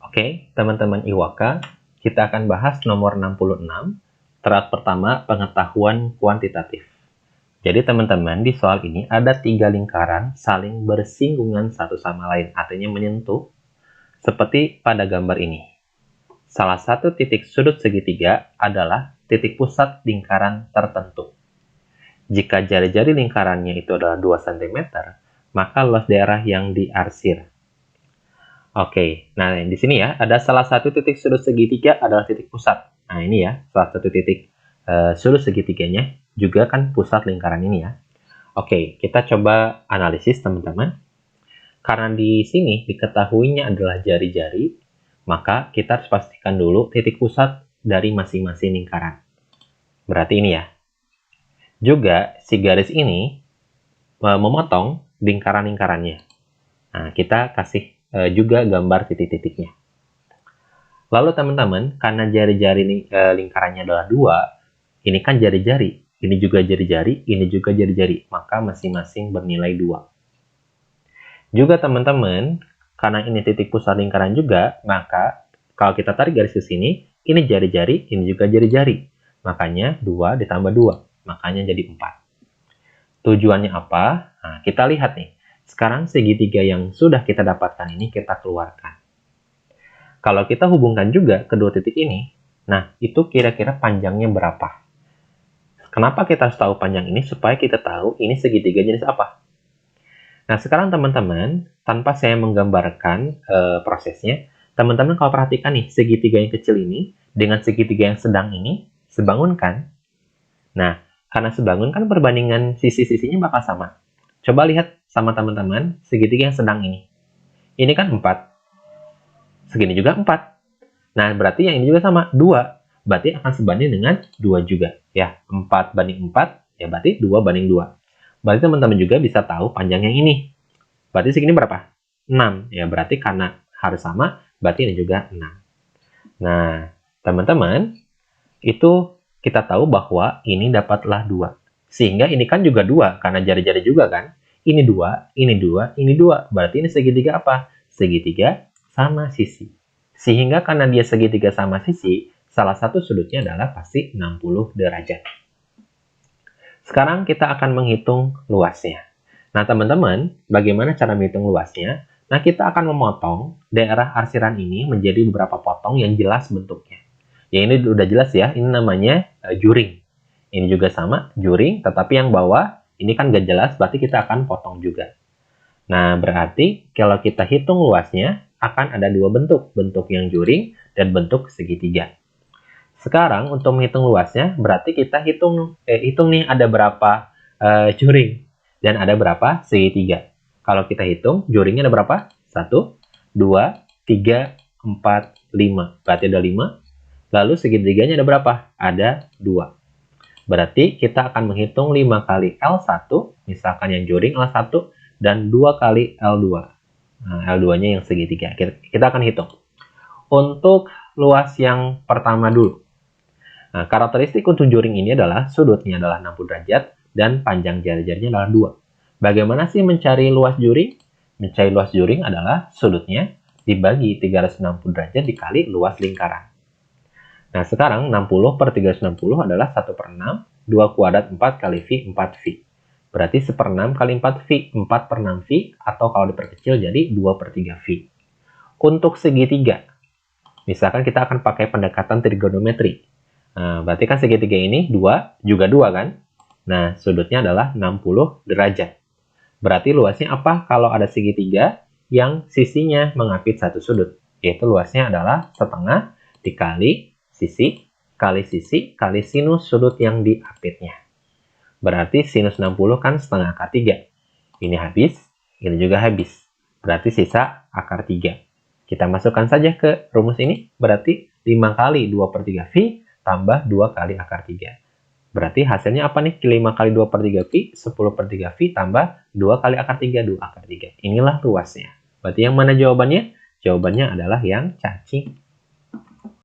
Oke, teman-teman IWAKA, kita akan bahas nomor 66, teras pertama pengetahuan kuantitatif. Jadi teman-teman, di soal ini ada 3 lingkaran saling bersinggungan satu sama lain, artinya menyentuh, seperti pada gambar ini. Salah satu titik sudut segitiga adalah titik pusat lingkaran tertentu. Jika jari-jari lingkarannya itu adalah 2 cm, maka luas daerah yang diarsir. Oke, nah di sini ya, ada salah satu titik sudut segitiga adalah titik pusat. Nah ini ya, salah satu titik sudut segitiganya juga kan pusat lingkaran ini ya. Oke, kita coba analisis teman-teman. Karena di sini diketahuinya adalah jari-jari, maka kita harus pastikan dulu titik pusat dari masing-masing lingkaran. Berarti ini ya. Juga si garis ini memotong lingkaran-lingkarannya. Nah, kita kasih juga gambar titik-titiknya. Lalu teman-teman, karena jari-jari lingkarannya adalah 2, ini kan jari-jari, ini juga jari-jari, ini juga jari-jari, maka masing-masing bernilai 2. Juga teman-teman, karena ini titik pusat lingkaran juga, maka kalau kita tarik garis ke sini, ini jari-jari, ini juga jari-jari. Makanya 2 ditambah 2, makanya jadi 4. Tujuannya apa? Nah, kita lihat nih. Sekarang segitiga yang sudah kita dapatkan ini kita keluarkan. Kalau kita hubungkan juga kedua titik ini, nah itu kira-kira panjangnya berapa? Kenapa kita harus tahu panjang ini? Supaya kita tahu ini segitiga jenis apa. Nah sekarang teman-teman, tanpa saya menggambarkan prosesnya, teman-teman kalau perhatikan nih, segitiga yang kecil ini dengan segitiga yang sedang ini sebangun kan? Nah, karena sebangun kan perbandingan sisi-sisinya bakal sama. Coba lihat sama teman-teman segitiga yang sedang ini. Ini kan 4. Segini juga 4. Nah, berarti yang ini juga sama, 2. Berarti akan sebanding dengan 2 juga. Ya, 4 banding 4, ya berarti 2 banding 2. Berarti teman-teman juga bisa tahu panjangnya ini. Berarti segini berapa? 6. Ya, berarti karena harus sama, berarti ini juga 6. Nah, teman-teman, itu kita tahu bahwa ini dapatlah 2. Sehingga ini kan juga 2, karena jari-jari juga kan. Ini 2, ini 2, ini 2. Berarti ini segitiga apa? Segitiga sama sisi. Sehingga karena dia segitiga sama sisi, salah satu sudutnya adalah pasti 60 derajat. Sekarang kita akan menghitung luasnya. Nah teman-teman, bagaimana cara menghitung luasnya? Nah kita akan memotong daerah arsiran ini menjadi beberapa potong yang jelas bentuknya. Ya ini udah jelas ya, ini namanya juring. Ini juga sama, juring, tetapi yang bawah ini kan gak jelas, berarti kita akan potong juga. Nah, berarti kalau kita hitung luasnya, akan ada 2 bentuk. Bentuk yang juring dan bentuk segitiga. Sekarang, untuk menghitung luasnya, berarti kita hitung nih ada berapa juring dan ada berapa segitiga. Kalau kita hitung, juringnya ada berapa? 1, 2, 3, 4, 5. Berarti ada 5. Lalu segitiganya ada berapa? Ada 2. Berarti kita akan menghitung 5 kali L1, misalkan yang juring L1, dan 2 kali L2. Nah, L2-nya yang segitiga. Kita akan hitung. Untuk luas yang pertama dulu. Nah, karakteristik untuk juring ini adalah sudutnya adalah 60 derajat dan panjang jari-jarinya adalah 2. Bagaimana sih mencari luas juring? Mencari luas juring adalah sudutnya dibagi 360 derajat dikali luas lingkaran. Nah, sekarang 60 per 360 adalah 1/6, 2 kuadrat 4 kali V, 4V. Berarti 1/6 kali 4V, 4 per 6V, atau kalau diperkecil jadi 2 per 3V. Untuk segitiga, misalkan kita akan pakai pendekatan trigonometri. Nah, berarti kan segitiga ini 2, juga 2 kan? Nah, sudutnya adalah 60 derajat. Berarti luasnya apa kalau ada segitiga yang sisinya mengapit satu sudut? Yaitu luasnya adalah setengah dikali sisi kali sinus sudut yang diapitnya. Berarti sinus 60 kan setengah akar 3. Ini habis, ini juga habis. Berarti sisa akar 3. Kita masukkan saja ke rumus ini. Berarti 5 kali 2 per 3V tambah 2 kali akar 3. Berarti hasilnya apa nih? 5 kali 2 per 3V, 10 per 3V tambah 2 kali akar 3, 2 akar 3. Inilah luasnya. Berarti yang mana jawabannya? Jawabannya adalah yang cacing.